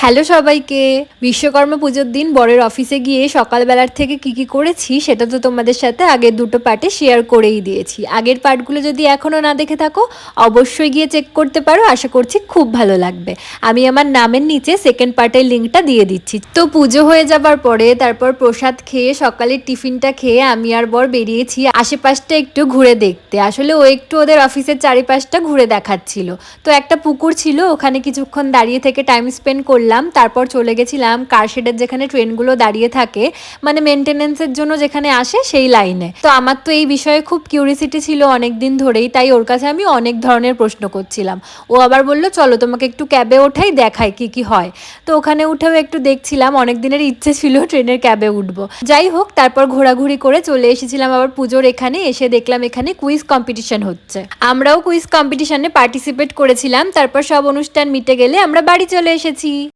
Hello সবাইকে। বিশ্বকর্মা পুজোর দিন বরের অফিসে গিয়ে সকালবেলার থেকে কি করেছি সেটা তো তোমাদের সাথে আগের দুটো পার্টে শেয়ার করেই দিয়েছি। আগের পার্টগুলো যদি এখনও না দেখে থাকো অবশ্যই গিয়ে চেক করতে পারো, আশা করছি খুব ভালো লাগবে। আমি আমার নামের নিচে সেকেন্ড পার্টের লিঙ্কটা দিয়ে দিচ্ছি। তো পুজো হয়ে যাবার পরে তারপর প্রসাদ খেয়ে সকালের টিফিনটা খেয়ে আমি আর বর বেরিয়েছি আশেপাশটা একটু ঘুরে দেখতে। আসলে ও একটু ওদের অফিসের চারিপাশটা ঘুরে দেখাচ্ছিল। তো একটা পুকুর ছিল, ওখানে কিছুক্ষণ দাঁড়িয়ে থেকে টাইম স্পেন্ড করলাম। তারপর চলে গেছিলাম কারশেডের যেখানে ট্রেনগুলো দাঁড়িয়ে থাকে, মানে মেনটেনেন্সের জন্য যেখানে আসে সেই লাইনে। তো আমার তো এই বিষয়ে খুব কিউরিসিটি ছিল অনেক দিন ধরেই, তাই ওর কাছে আমি অনেক ধরনের প্রশ্ন করছিলাম। ও আবার বললো চলো তোমাকে একটু ক্যাবে ওঠাই, দেখাই কি হয়। তো ওখানে উঠেও একটু দেখছিলাম, অনেক দিনের ইচ্ছে ছিল ট্রেনের ক্যাবে উঠবো। যাই হোক, তারপর ঘোরাঘুরি করে চলে এসেছিলাম আবার পুজোর এখানে। এসে দেখলাম এখানে কুইজ কম্পিটিশন হচ্ছে, আমরাও কুইজ কম্পিটিশনে পার্টিসিপেট করেছিলাম। তারপর সব অনুষ্ঠান মিটে গেলে আমরা বাড়ি চলে এসেছি।